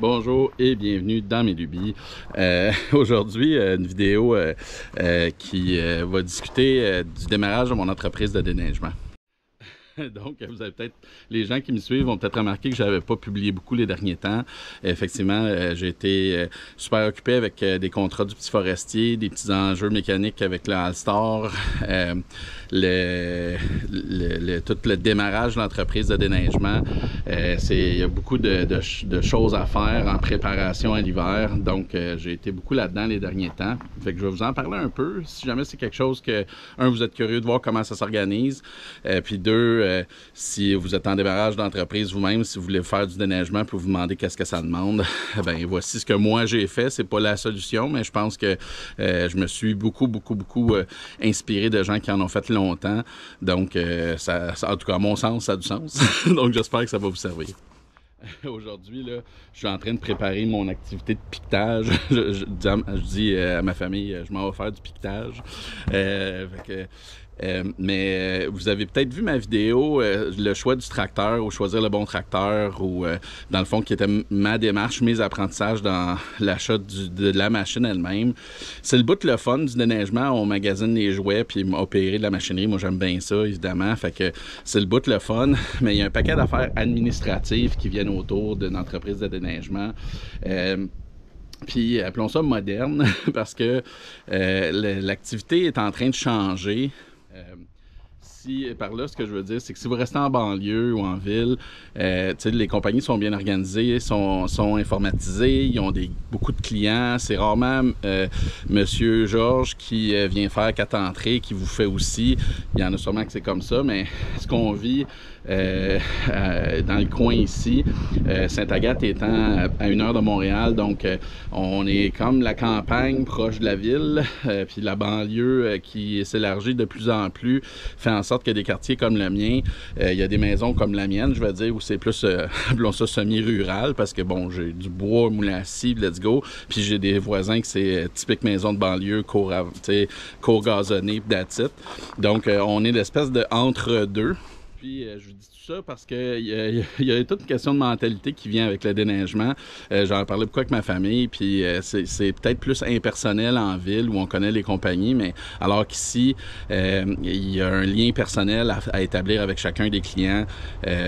Bonjour et bienvenue dans mes lubies. Aujourd'hui, une vidéo qui va discuter du démarrage de mon entreprise de déneigement. Donc, vous avez peut-être, les gens qui me suivent vont peut-être remarquer que je n'avais pas publié beaucoup les derniers temps. Effectivement, j'ai été super occupé avec des contrats du Petit Forestier, des petits enjeux mécaniques avec le All-Star, tout le démarrage de l'entreprise de déneigement. Il y a beaucoup de choses à faire en préparation à l'hiver. Donc, j'ai été beaucoup là-dedans les derniers temps. Fait que je vais vous en parler un peu. Si jamais c'est quelque chose que, un, vous êtes curieux de voir comment ça s'organise, puis deux, si vous êtes en démarrage d'entreprise vous-même, si vous voulez faire du déneigement puis vous demandez qu'est-ce que ça demande, ben voici ce que moi j'ai fait. C'est pas la solution, mais je pense que je me suis beaucoup inspiré de gens qui en ont fait longtemps. Donc, en tout cas, à mon sens, ça a du sens. Donc, j'espère que ça va vous servir. Aujourd'hui, là, je suis en train de préparer mon activité de piquetage. Je dis à ma famille, je m'en vais faire du piquetage. Mais vous avez peut-être vu ma vidéo, le choix du tracteur ou choisir le bon tracteur ou dans le fond qui était ma démarche, mes apprentissages dans l'achat de la machine elle-même. C'est le bout de le fun du déneigement. On magasine les jouets puis opérer de la machinerie. Moi j'aime bien ça évidemment. Fait que c'est le bout de le fun. Mais il y a un paquet d'affaires administratives qui viennent autour d'une entreprise de déneigement. Puis appelons ça moderne parce que l'activité est en train de changer. Par là, ce que je veux dire, c'est que si vous restez en banlieue ou en ville, les compagnies sont bien organisées, sont informatisées, ils ont beaucoup de clients. C'est rarement Monsieur Georges qui vient faire 4 entrées, qui vous fait aussi. Il y en a sûrement que c'est comme ça, mais ce qu'on vit dans le coin ici, Sainte-Agathe étant à 1 heure de Montréal, donc on est comme la campagne proche de la ville, puis la banlieue qui s'élargit de plus en plus fait en sorte que des quartiers comme le mien, il y a des maisons comme la mienne, je vais dire, où c'est plus, appelons ça semi-rural, parce que bon, j'ai du bois moulin à scie, let's go, puis j'ai des voisins que c'est typique maison de banlieue, cour gazonnée, that's it. Donc on est l'espèce de entre-deux. Puis, je vous dis tout ça parce qu'il y a toute une question de mentalité qui vient avec le déneigement. J'en parlais beaucoup avec ma famille, puis c'est peut-être plus impersonnel en ville où on connaît les compagnies, mais alors qu'ici, il y a un lien personnel à établir avec chacun des clients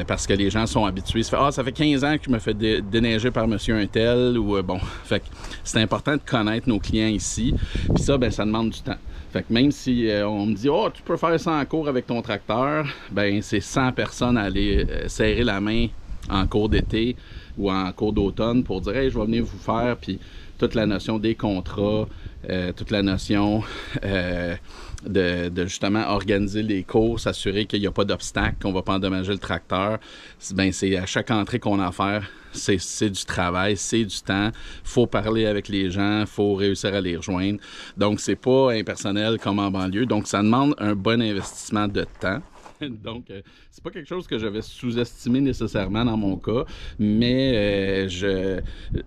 parce que les gens sont habitués. Ça fait 15 ans que je me fais déneiger par monsieur un tel ou bon. Fait que c'est important de connaître nos clients ici. Puis ça, ben ça demande du temps. Fait que même si on me dit « Oh, tu peux faire ça en cours avec ton tracteur », ben c'est 100 personnes à aller serrer la main en cours d'été ou en cours d'automne pour dire « Hey, je vais venir vous faire », puis toute la notion des contrats, toute la notion de justement organiser les cours, s'assurer qu'il n'y a pas d'obstacle, qu'on ne va pas endommager le tracteur. Ben, c'est à chaque entrée qu'on a à faire, c'est du travail, c'est du temps. Faut parler avec les gens, faut réussir à les rejoindre. Donc, c'est pas impersonnel comme en banlieue. Donc, ça demande un bon investissement de temps. Donc, c'est pas quelque chose que j'avais sous-estimé nécessairement dans mon cas, mais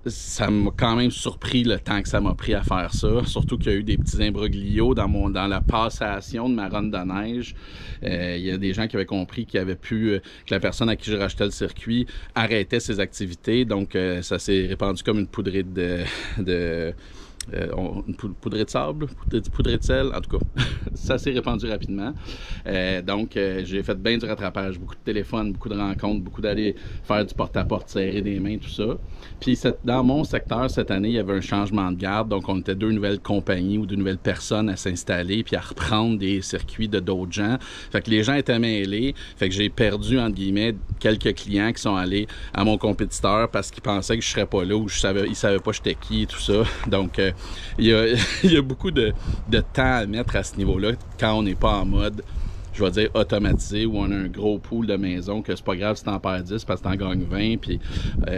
ça m'a quand même surpris le temps que ça m'a pris à faire ça. Surtout qu'il y a eu des petits imbroglios dans la passation de ma ronde de neige. Il y a des gens qui avaient compris qu'il y avait plus que la personne à qui je rachetais le circuit arrêtait ses activités. Donc, ça s'est répandu comme une poudrée une poudrée de sable, poudrée de sel, en tout cas, ça s'est répandu rapidement. Donc, j'ai fait bien du rattrapage, beaucoup de téléphones, beaucoup de rencontres, beaucoup d'aller faire du porte-à-porte, serrer des mains, tout ça. Puis, dans mon secteur, cette année, il y avait un changement de garde, donc on était 2 nouvelles compagnies ou 2 nouvelles personnes à s'installer puis à reprendre des circuits de d'autres gens. Fait que les gens étaient mêlés, fait que j'ai perdu, entre guillemets, quelques clients qui sont allés à mon compétiteur parce qu'ils pensaient que je serais pas là ou ils savaient pas j'étais qui et tout ça. Donc, il y a beaucoup de temps à mettre à ce niveau-là quand on n'est pas en mode, je vais dire, automatisé, où on a un gros pool de maison, que c'est pas grave si t'en perds 10 parce que t'en gagnes 20. Puis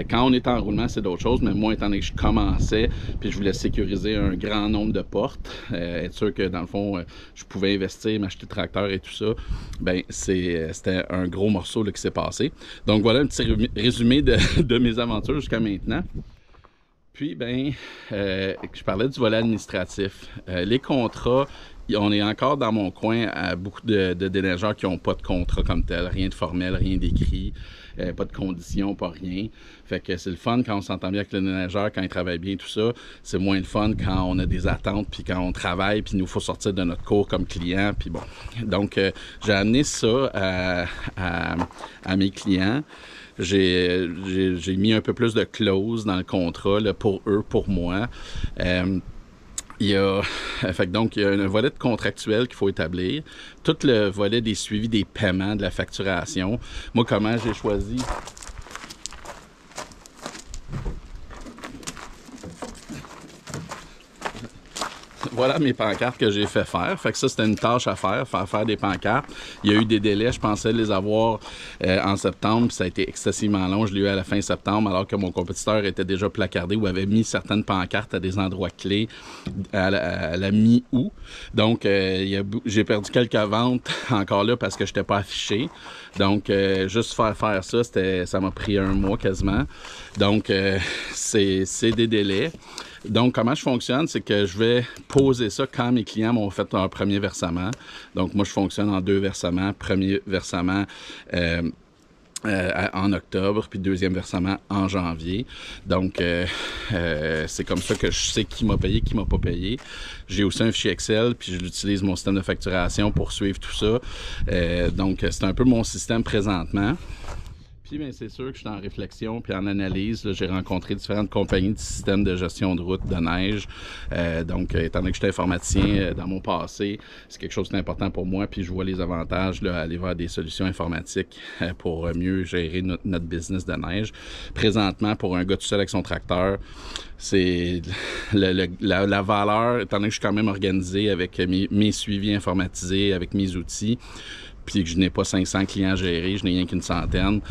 quand on est en roulement, c'est d'autres choses, mais moi, étant donné que je commençais, puis je voulais sécuriser un grand nombre de portes, être sûr que dans le fond, je pouvais investir, m'acheter le tracteur et tout ça, ben c'était un gros morceau là, qui s'est passé. Donc voilà un petit résumé de mes aventures jusqu'à maintenant. Puis, je parlais du volet administratif. Les contrats, on est encore dans mon coin à beaucoup de déneigeurs qui n'ont pas de contrat comme tel, rien de formel, rien d'écrit. pas de conditions, pas rien. Fait que c'est le fun quand on s'entend bien avec le déneigeur, quand il travaille bien, tout ça. C'est moins le fun quand on a des attentes, puis quand on travaille, puis il nous faut sortir de notre cours comme client, puis bon. Donc, j'ai amené ça à mes clients. J'ai mis un peu plus de clauses dans le contrat là, pour eux, pour moi. Il y a un volet de contractuel qu'il faut établir. Tout le volet des suivis des paiements, de la facturation. Moi, comment j'ai choisi... Voilà mes pancartes que j'ai fait faire. Fait que ça, c'était une tâche à faire des pancartes. Il y a eu des délais. Je pensais les avoir en septembre, puis ça a été excessivement long. Je l'ai eu à la fin septembre, alors que mon compétiteur était déjà placardé ou avait mis certaines pancartes à des endroits clés à la mi-août. Donc, j'ai perdu quelques ventes encore là parce que je n'étais pas affiché. Donc, juste faire ça, ça m'a pris 1 mois quasiment. Donc, c'est des délais. Donc, comment je fonctionne, c'est que je vais poser ça quand mes clients m'ont fait leur premier versement. Donc, moi, je fonctionne en 2 versements. Premier versement en octobre, puis deuxième versement en janvier. Donc, c'est comme ça que je sais qui m'a payé, qui m'a pas payé. J'ai aussi un fichier Excel, puis je l'utilise mon système de facturation pour suivre tout ça. Donc, c'est un peu mon système présentement. Puis, bien, c'est sûr que je suis en réflexion puis en analyse. J'ai rencontré différentes compagnies de systèmes de gestion de route de neige. Donc, étant donné que j'étais informaticien dans mon passé, c'est quelque chose d'important pour moi. Puis, je vois les avantages à aller vers des solutions informatiques pour mieux gérer notre business de neige. Présentement, pour un gars tout seul avec son tracteur, c'est la valeur, étant donné que je suis quand même organisé avec mes suivis informatisés, avec mes outils, puis que je n'ai pas 500 clients gérés, je n'ai rien qu'une centaine,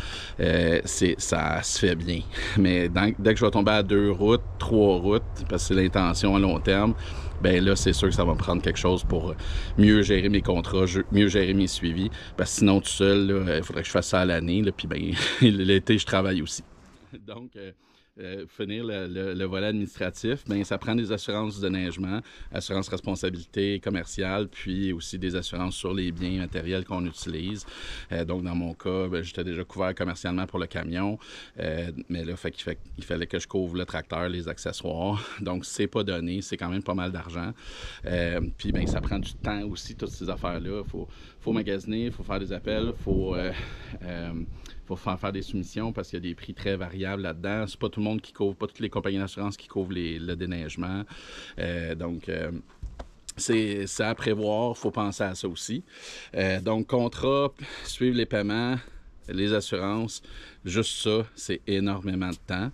ça se fait bien. Mais dès que je vais tomber à 2 routes, 3 routes, parce que c'est l'intention à long terme, ben là, c'est sûr que ça va me prendre quelque chose pour mieux gérer mes contrats, mieux gérer mes suivis. Parce que sinon, tout seul, là, il faudrait que je fasse ça à l'année, puis ben l'été, je travaille aussi. Donc... finir le volet administratif, bien, ça prend des assurances de neigement, assurance responsabilité commerciale, puis aussi des assurances sur les biens matériels qu'on utilise. Donc, dans mon cas, bien, j'étais déjà couvert commercialement pour le camion, mais là, il fallait que je couvre le tracteur, les accessoires. Donc, c'est pas donné, c'est quand même pas mal d'argent. Puis, bien, ça prend du temps aussi, toutes ces affaires-là. Faut magasiner, il faut faire des appels, faut faire des soumissions parce qu'il y a des prix très variables là-dedans. C'est pas tout le monde qui couvre, pas toutes les compagnies d'assurance qui couvrent le déneigement. Donc, c'est à prévoir, il faut penser à ça aussi. Donc, contrat, suivre les paiements, les assurances, juste ça, c'est énormément de temps.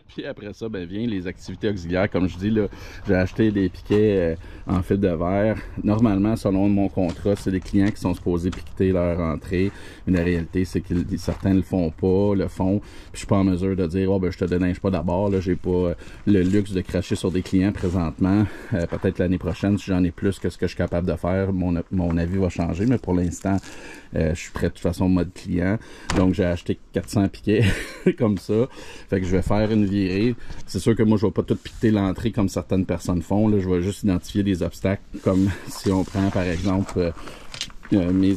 Puis après ça, ben vient les activités auxiliaires. Comme je dis, là, j'ai acheté des piquets en fil de verre. Normalement, selon mon contrat, c'est les clients qui sont supposés piqueter leur entrée. Mais la réalité, c'est que certains le font pas, le font. Puis je suis pas en mesure de dire, oh ben je te déneige pas d'abord. Là, j'ai pas le luxe de cracher sur des clients présentement. Peut-être l'année prochaine, si j'en ai plus que ce que je suis capable de faire, mon avis va changer. Mais pour l'instant, je suis prêt de toute façon mode client. Donc j'ai acheté 400 piquets comme ça. Fait que je vais faire une virée. C'est sûr que moi, je vais pas tout piqueter l'entrée comme certaines personnes font. Là. Je vais juste identifier des obstacles, comme si on prend par exemple mes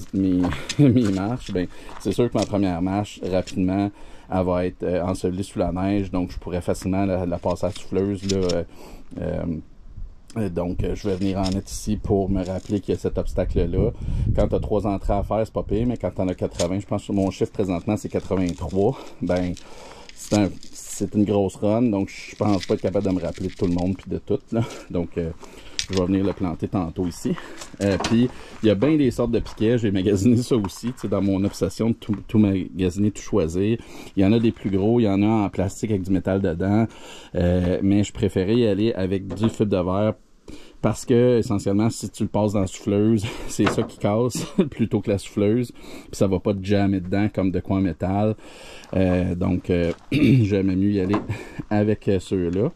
marches. Ben, c'est sûr que ma première marche, rapidement, elle va être ensevelie sous la neige, donc je pourrais facilement la passer à la souffleuse. Là, donc, je vais venir en net ici pour me rappeler qu'il y a cet obstacle-là. Quand tu as 3 entrées à faire, c'est pas pire, mais quand tu en as 80, je pense que mon chiffre présentement, c'est 83, ben c'est une grosse run, donc je pense pas être capable de me rappeler de tout le monde puis de tout, là. Donc, je vais venir le planter tantôt ici. Puis, il y a bien des sortes de piquets. J'ai magasiné ça aussi, tu sais, dans mon obsession de tout magasiner, tout choisir. Il y en a des plus gros, il y en a en plastique avec du métal dedans. Mais je préférais y aller avec du fibre de verre parce que, essentiellement, si tu le passes dans la souffleuse, c'est ça qui casse plutôt que la souffleuse. Puis ça va pas te jammer dedans comme de quoi en métal. Donc, j'aimais mieux y aller avec ceux-là.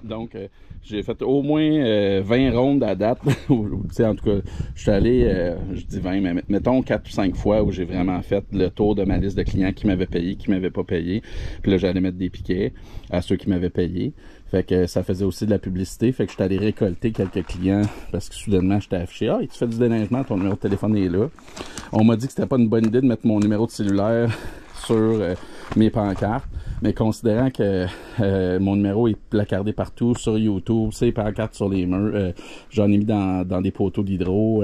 Donc, j'ai fait au moins 20 rondes à date. En tout cas, je suis allé, je dis 20, mais mettons 4 ou 5 fois où j'ai vraiment fait le tour de ma liste de clients qui m'avaient payé, qui m'avaient pas payé. Puis là, j'allais mettre des piquets à ceux qui m'avaient payé. Fait que ça faisait aussi de la publicité. Fait que je suis allé récolter quelques clients parce que soudainement, j'étais affiché. Ah, tu fais du déneigement, ton numéro de téléphone est là. On m'a dit que c'était pas une bonne idée de mettre mon numéro de cellulaire sur mes pancartes, mais considérant que mon numéro est placardé partout sur YouTube, c'est pancartes sur les murs, j'en ai mis dans des poteaux d'hydro,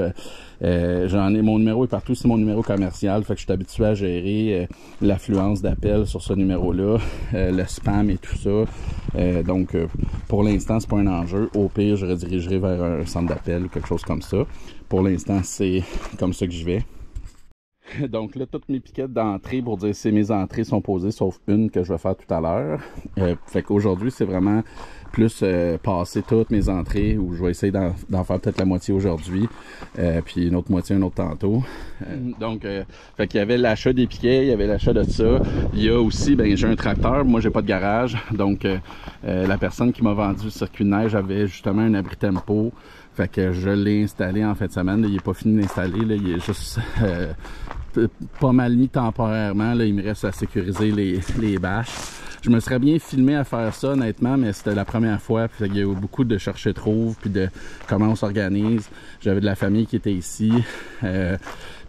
mon numéro est partout, c'est mon numéro commercial, fait que je suis habitué à gérer l'affluence d'appels sur ce numéro-là, le spam et tout ça. Donc pour l'instant, c'est pas un enjeu. Au pire, je redirigerai vers un centre d'appel ou quelque chose comme ça. Pour l'instant, c'est comme ça que je vais. Donc là, toutes mes piquettes d'entrée pour dire si mes entrées sont posées, sauf une que je vais faire tout à l'heure. Fait qu'aujourd'hui, c'est vraiment plus passer toutes mes entrées, où je vais essayer d'en faire peut-être la moitié aujourd'hui, puis une autre moitié un autre tantôt. Donc, fait qu'il y avait l'achat des piquets, il y avait l'achat de ça. Il y a aussi, ben j'ai un tracteur, moi j'ai pas de garage, donc la personne qui m'a vendu le circuit de neige avait justement un abri tempo. Fait que je l'ai installé en fin de semaine. Là, il n'est pas fini d'installer. Il est juste pas mal mis temporairement. Là, il me reste à sécuriser les bâches. Je me serais bien filmé à faire ça, honnêtement, mais c'était la première fois. Puis il y a eu beaucoup de chercher-trouve, puis de comment on s'organise. J'avais de la famille qui était ici.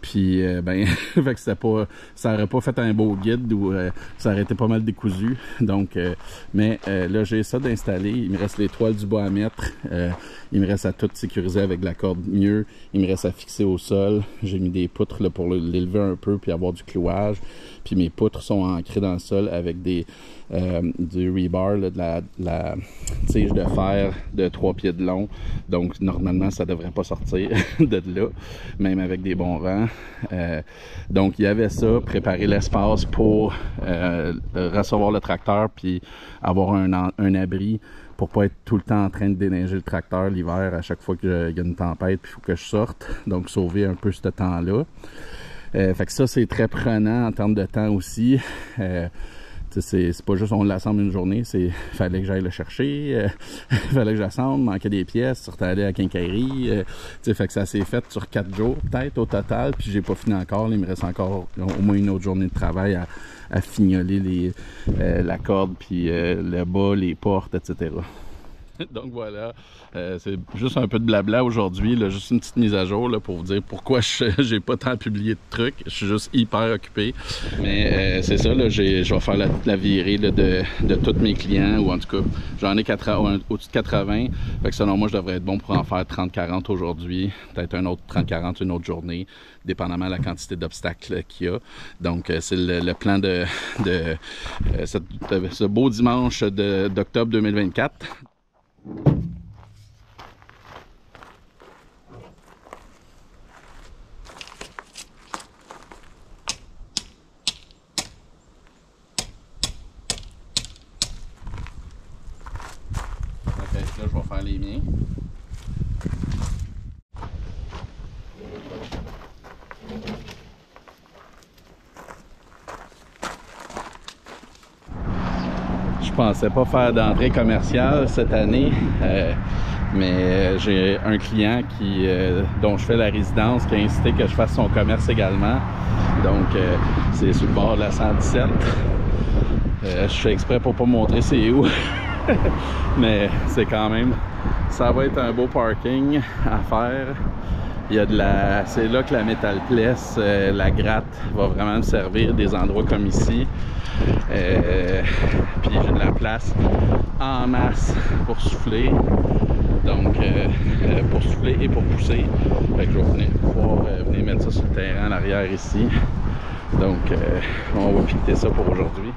Puis, ben, fait que c'était pas, ça aurait pas fait un beau guide où ça aurait été pas mal décousu. Donc, mais là, j'ai ça d'installer. Il me reste les toiles du bois à mettre. Il me reste à tout sécuriser avec la corde mieux. Il me reste à fixer au sol. J'ai mis des poutres là, pour l'élever un peu puis avoir du clouage. Puis mes poutres sont ancrées dans le sol avec du rebar, là, de la tige de fer de 3 pieds de long. Donc, normalement, ça devrait pas sortir de là, même avec des bons vents. Donc, il y avait ça, préparer l'espace pour recevoir le tracteur puis avoir un abri pour pas être tout le temps en train de déneiger le tracteur l'hiver à chaque fois qu'il y a une tempête puis il faut que je sorte. Donc, sauver un peu ce temps-là. Fait que ça, c'est très prenant en termes de temps aussi. C'est pas juste on l'assemble une journée, fallait que j'aille le chercher, fallait que j'assemble, manquait des pièces, sortais aller à la quincaillerie. Fait que ça s'est fait sur 4 jours peut-être au total, puis j'ai pas fini encore. Là, il me reste encore au moins une autre journée de travail à fignoler la corde, puis le bas, les portes, etc. Donc voilà, c'est juste un peu de blabla aujourd'hui, juste une petite mise à jour là, pour vous dire pourquoi j'ai pas tant publié de trucs. Je suis juste hyper occupé. Mais c'est ça, là, je vais faire la virée là, de tous mes clients, ou en tout cas, j'en ai au-dessus de 80. Fait que selon moi, je devrais être bon pour en faire 30-40 aujourd'hui. Peut-être un autre 30-40 une autre journée, dépendamment de la quantité d'obstacles qu'il y a. Donc c'est le plan de ce beau dimanche d'octobre 2024. Là, je vais faire les miens. Je pensais pas faire d'entrée commerciale cette année, mais j'ai un client dont je fais la résidence qui a incité que je fasse son commerce également. Donc, c'est sur le bord de la 117. Je fais exprès pour pas montrer c'est où. Mais c'est quand même, ça va être un beau parking à faire. Il y a c'est là que la Metal Place, la gratte va vraiment me servir, des endroits comme ici. Puis j'ai de la place en masse pour souffler. Donc pour souffler et pour pousser. Fait que je vais pouvoir venir mettre ça sur le terrain à l'arrière ici. Donc on va piquer ça pour aujourd'hui.